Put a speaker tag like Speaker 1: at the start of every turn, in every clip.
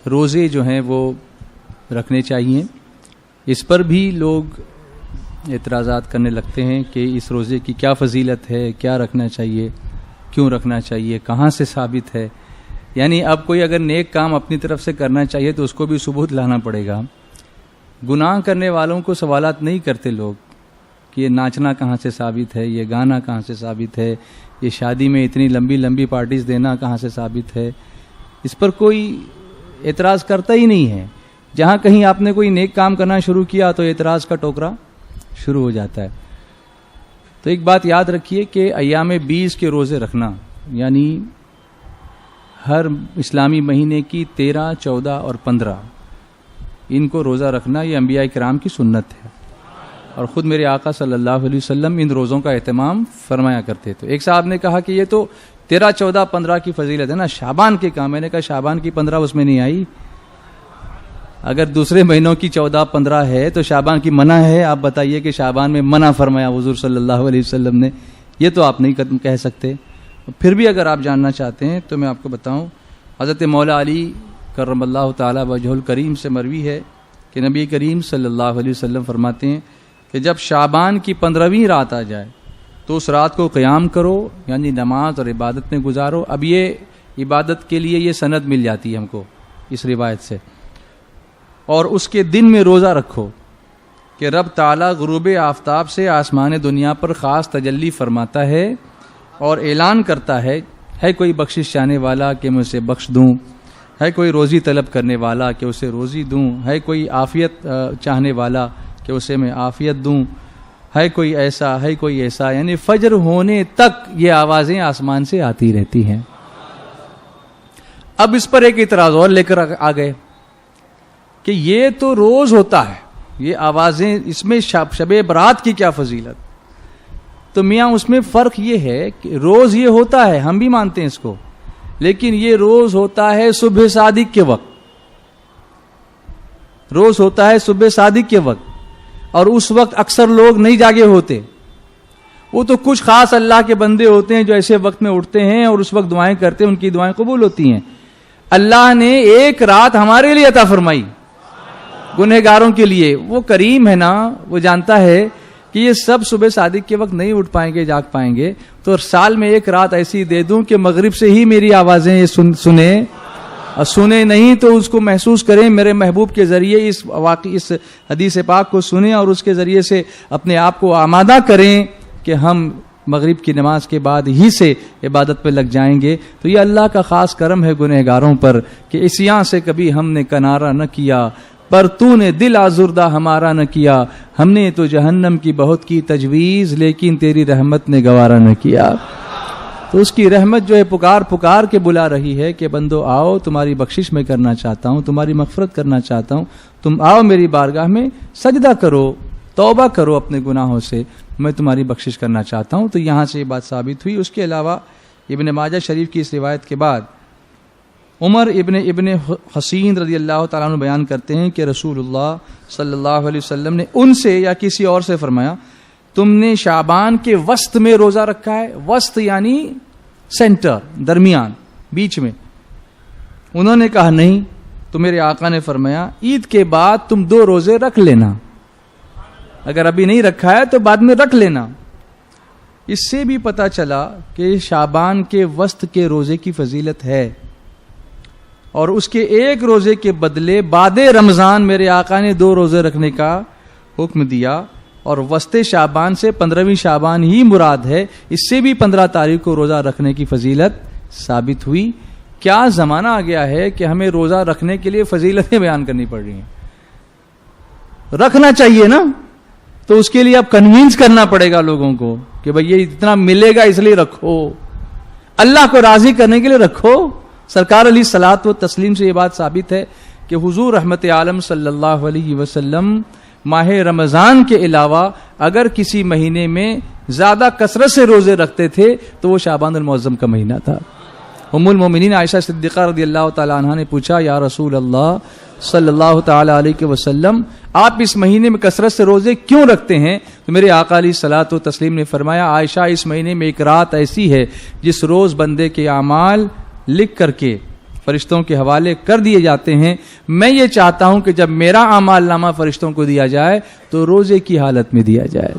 Speaker 1: روزے جو ہیں وہ رکھنے چاہیے. اس پر بھی لوگ اعتراضات کرنے لگتے ہیں کہ اس روزے کی کیا فضیلت ہے, کیا رکھنا چاہیے, کیوں رکھنا چاہیے, کہاں سے ثابت ہے. یعنی اب کوئی اگر نیک کام اپنی طرف سے کرنا چاہیے تو اس کو بھی ثبوت لانا پڑے گا. گناہ کرنے والوں کو سوالات نہیں کرتے لوگ کہ یہ ناچنا کہاں سے ثابت ہے, یہ گانا کہاں سے ثابت ہے, یہ شادی میں اتنی لمبی لمبی پارٹیز دینا کہاں سے ثابت ہے. اس پر کوئی اعتراض کرتا ہی نہیں ہے. جہاں کہیں آپ نے کوئی نیک کام کرنا شروع کیا تو اعتراض کا ٹوکرا شروع ہو جاتا ہے. تو ایک بات یاد رکھیے کہ ایام 20 کے روزے رکھنا, یعنی ہر اسلامی مہینے کی 13, 14 اور 15 ان کو روزہ رکھنا, یہ انبیاء کرام کی سنت ہے. اور خود میرے آقا صلی اللہ علیہ وسلم ان روزوں کا اہتمام فرمایا کرتے تھے. ایک صاحب نے کہا کہ یہ تو 13, 14, 15 کی فضیلت ہے نا, شعبان کے کام. میں نے کہا شعبان کی 15 اس میں نہیں آئی. اگر دوسرے مہینوں کی 14, 15 ہے تو شعبان کی منع ہے. آپ بتائیے کہ شعبان میں منع فرمایا حضور صلی اللہ علیہ وسلم نے, یہ تو آپ نہیں کہہ سکتے. پھر بھی اگر آپ جاننا چاہتے ہیں تو میں آپ کو بتاؤں, حضرت مولا علی کرم اللہ تعالی وجہ الکریم سے مروی ہے کہ نبی کریم صلی اللہ علیہ وسلم فرماتے ہیں کہ جب شعبان کی 15ویں رات آ جائے تو اس رات کو قیام کرو, یعنی نماز اور عبادت میں گزارو. اب یہ عبادت کے لیے یہ سند مل جاتی ہے ہم کو اس روایت سے. اور اس کے دن میں روزہ رکھو کہ رب تعالیٰ غروب آفتاب سے آسمان دنیا پر خاص تجلی فرماتا ہے اور اعلان کرتا ہے کوئی بخشش چاہنے والا کہ میں اسے بخش دوں, ہے کوئی روزی طلب کرنے والا کہ اسے روزی دوں, ہے کوئی عافیت چاہنے والا کہ اسے میں عافیت دوں, ہے کوئی ایسا. یعنی فجر ہونے تک یہ آوازیں آسمان سے آتی رہتی ہیں. اب اس پر ایک اعتراض اور لے کر آ گئے کہ یہ تو روز ہوتا ہے, یہ آوازیں, اس میں شب برات کی کیا فضیلت. تو میاں اس میں فرق یہ ہے کہ روز یہ ہوتا ہے, ہم بھی مانتے ہیں اس کو, لیکن یہ روز ہوتا ہے صبح صادق کے وقت, روز ہوتا ہے صبح صادق کے وقت, اور اس وقت اکثر لوگ نہیں جاگے ہوتے. وہ تو کچھ خاص اللہ کے بندے ہوتے ہیں جو ایسے وقت میں اٹھتے ہیں اور اس وقت دعائیں کرتے ہیں, ان کی دعائیں قبول ہوتی ہیں. اللہ نے ایک رات ہمارے لیے عطا فرمائی گنہگاروں کے لیے. وہ کریم ہے نا, وہ جانتا ہے کہ یہ سب صبح صادق کے وقت نہیں اٹھ پائیں گے, جاگ پائیں گے, تو سال میں ایک رات ایسی دے دوں کہ مغرب سے ہی میری آوازیں یہ سنیں, اور سنیں نہیں تو اس کو محسوس کریں میرے محبوب کے ذریعے, اس حدیث پاک کو سنیں اور اس کے ذریعے سے اپنے آپ کو آمادہ کریں کہ ہم مغرب کی نماز کے بعد ہی سے عبادت پہ لگ جائیں گے. تو یہ اللہ کا خاص کرم ہے گنہگاروں پر کہ عصیاں سے کبھی ہم نے کنارہ نہ کیا, پر تو نے دل آزردہ ہمارا نہ کیا. ہم نے تو جہنم کی بہت کی تجویز, لیکن تیری رحمت نے گوارا نہ کیا. تو اس کی رحمت جو ہے پکار کے بلا رہی ہے کہ بندو آؤ, تمہاری بخشش میں کرنا چاہتا ہوں, تمہاری مغفرت کرنا چاہتا ہوں, تم آؤ میری بارگاہ میں سجدہ کرو, توبہ کرو اپنے گناہوں سے, میں تمہاری بخشش کرنا چاہتا ہوں. تو یہاں سے یہ بات ثابت ہوئی. اس کے علاوہ ابن ماجہ شریف کی اس روایت کے بعد عمر ابن حسین رضی اللہ تعالیٰ عنہ بیان کرتے ہیں کہ رسول اللہ صلی اللہ علیہ وسلم نے ان سے یا کسی اور سے فرمایا, تم نے شعبان کے وسط میں روزہ رکھا ہے. وسط یعنی سینٹر, درمیان, بیچ میں. انہوں نے کہا نہیں. تو میرے آقا نے فرمایا عید کے بعد تم 2 روزے رکھ لینا, اگر ابھی نہیں رکھا ہے تو بعد میں رکھ لینا. اس سے بھی پتہ چلا کہ شعبان کے وسط کے روزے کی فضیلت ہے, اور اس کے ایک روزے کے بدلے بعد رمضان میرے آقا نے 2 روزے رکھنے کا حکم دیا, اور وسط شعبان سے 15ویں شعبان ہی مراد ہے. اس سے بھی 15 تاریخ کو روزہ رکھنے کی فضیلت ثابت ہوئی. کیا زمانہ آ گیا ہے کہ ہمیں روزہ رکھنے کے لیے فضیلتیں بیان کرنی پڑ رہی ہیں. رکھنا چاہیے نا, تو اس کے لیے اب کنوینس کرنا پڑے گا لوگوں کو کہ بھئی یہ اتنا ملے گا اس لیے رکھو, اللہ کو راضی کرنے کے لیے رکھو. سرکار علیہ الصلوۃ والتسلیم سے یہ بات ثابت ہے کہ حضور رحمت عالم صلی اللہ علیہ وسلم ماہ رمضان کے علاوہ اگر کسی مہینے میں زیادہ کثرت سے روزے رکھتے تھے تو وہ شعبان المعظم کا مہینہ تھا. ام المومنین عائشہ صدیقہ رضی اللہ تعالی عنہا نے پوچھا, یا رسول اللہ صلی اللہ تعالی علیہ وسلم, آپ اس مہینے میں کثرت سے روزے کیوں رکھتے ہیں؟ تو میرے آقا علیہ الصلوۃ والتسلیم نے فرمایا, عائشہ اس مہینے میں ایک رات ایسی ہے جس روز بندے کے اعمال لکھ کر کے فرشتوں کے حوالے کر دیے جاتے ہیں. میں یہ چاہتا ہوں کہ جب میرا اعمال نامہ فرشتوں کو دیا جائے تو روزے کی حالت میں دیا جائے,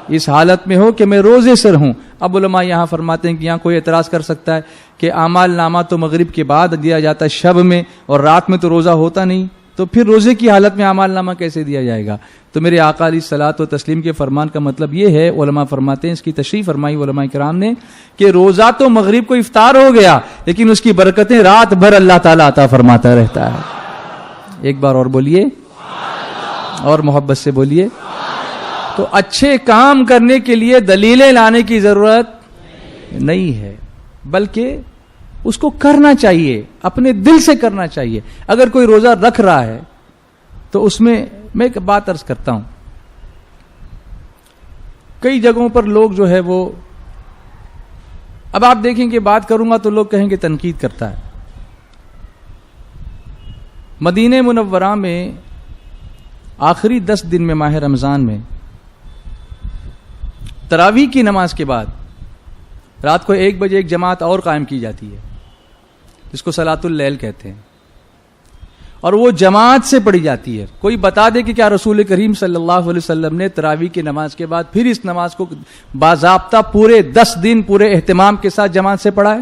Speaker 1: اس حالت میں ہو کہ میں روزے سے رہوں. اب علماء یہاں فرماتے ہیں کہ یہاں کوئی اعتراض کر سکتا ہے کہ اعمال نامہ تو مغرب کے بعد دیا جاتا ہے شب میں, اور رات میں تو روزہ ہوتا نہیں, تو پھر روزے کی حالت میں اعمال نامہ کیسے دیا جائے گا؟ تو میرے آقا علیہ الصلوۃ و تسلیم کے فرمان کا مطلب یہ ہے, علماء فرماتے ہیں, اس کی تشریح فرمائی علماء کرام نے, کہ روزہ تو مغرب کو افطار ہو گیا, لیکن اس کی برکتیں رات بھر اللہ تعالیٰ عطا فرماتا رہتا ہے. ایک بار اور بولیے, اور محبت سے بولیے. تو اچھے کام کرنے کے لیے دلیلیں لانے کی ضرورت نہیں ہے, بلکہ اس کو کرنا چاہیے, اپنے دل سے کرنا چاہیے. اگر کوئی روزہ رکھ رہا ہے تو اس میں ایک بات عرض کرتا ہوں, کئی جگہوں پر لوگ جو ہے وہ, اب آپ دیکھیں کہ بات کروں گا تو لوگ کہیں گے تنقید کرتا ہے. مدینہ منورہ میں آخری 10 دن میں ماہ رمضان میں تراویح کی نماز کے بعد رات کو 1 بجے ایک جماعت اور قائم کی جاتی ہے جس کو صلاۃ اللیل کہتے ہیں, اور وہ جماعت سے پڑھی جاتی ہے. کوئی بتا دے کہ کیا رسول کریم صلی اللہ علیہ وسلم نے تراویح کی نماز کے بعد پھر اس نماز کو باضابطہ پورے 10 دن پورے اہتمام کے ساتھ جماعت سے پڑھا ہے؟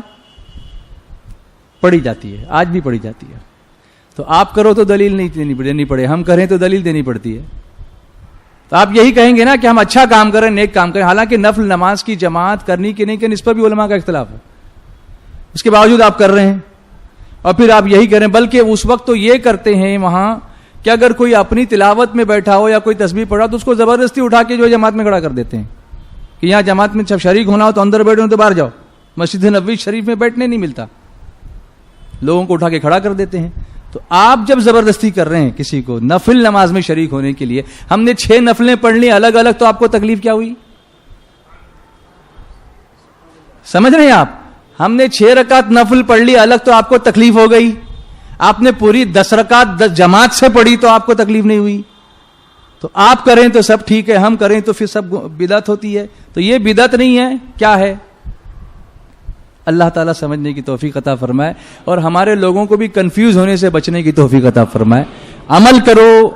Speaker 1: پڑھی جاتی ہے, آج بھی پڑھی جاتی ہے. تو آپ کرو تو دلیل نہیں دینی پڑے, ہم کریں تو دلیل دینی پڑتی ہے. تو آپ یہی کہیں گے نا کہ ہم اچھا کام کریں, نیک کام کریں, حالانکہ نفل نماز کی جماعت کرنی کہ نہیں کرنی اس پر بھی علماء کا اختلاف ہے. اس کے باوجود آپ کر رہے ہیں, اور پھر آپ یہی کریں, بلکہ اس وقت تو یہ کرتے ہیں وہاں کہ اگر کوئی اپنی تلاوت میں بیٹھا ہو یا کوئی تسبیح پڑھا تو اس کو زبردستی اٹھا کے جو جماعت میں کھڑا کر دیتے ہیں کہ یہاں جماعت میں جب شریک ہونا ہو تو اندر بیٹھو, تو باہر جاؤ. مسجد نبوی شریف میں بیٹھنے نہیں ملتا, لوگوں کو اٹھا کے کھڑا کر دیتے ہیں. تو آپ جب زبردستی کر رہے ہیں کسی کو نفل نماز میں شریک ہونے کے لیے, ہم نے 6 نفلیں پڑھ لی الگ الگ, تو آپ کو تکلیف کیا ہوئی؟ سمجھ رہے ہیں آپ؟ ہم نے 6 رکعت نفل پڑھ لی الگ تو آپ کو تکلیف ہو گئی, آپ نے پوری 10 رکعت جماعت سے پڑھی تو آپ کو تکلیف نہیں ہوئی. تو آپ کریں تو سب ٹھیک ہے, ہم کریں تو پھر سب بدعت ہوتی ہے. تو یہ بدعت نہیں ہے, کیا ہے؟ اللہ تعالیٰ سمجھنے کی توفیق عطا فرمائے, اور ہمارے لوگوں کو بھی کنفیوز ہونے سے بچنے کی توفیق عطا فرمائے. عمل کرو.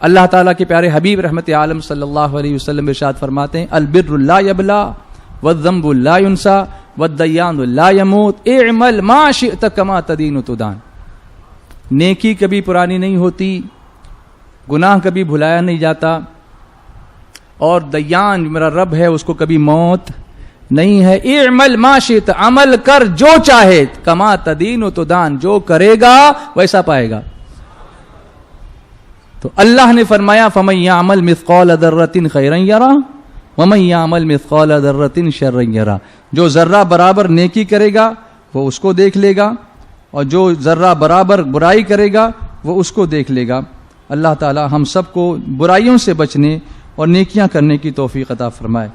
Speaker 1: اللہ تعالیٰ کے پیارے حبیب رحمت عالم صلی اللہ علیہ وسلم ارشاد فرماتے ہیں, البر لا یبلا والذنب لا ینسا والدیان لا یموت اعمل ما شئت کما تدین تدان. نیکی کبھی پرانی نہیں ہوتی, گناہ کبھی بھلایا نہیں جاتا, اور دیان میرا رب ہے اس کو کبھی موت نہیں ہے. اعمل ما شئت, عمل کر جو چاہے, کما تدین تدان, جو کرے گا ویسا پائے گا. تو اللہ نے فرمایا فمن یعمل مثقال ذرۃ خیرا یرہ ومن یعمل مثقال ذرۃ شرا یرہ. جو ذرہ برابر نیکی کرے گا وہ اس کو دیکھ لے گا, اور جو ذرہ برابر برائی کرے گا وہ اس کو دیکھ لے گا. اللہ تعالی ہم سب کو برائیوں سے بچنے اور نیکیاں کرنے کی توفیق عطا فرمائے.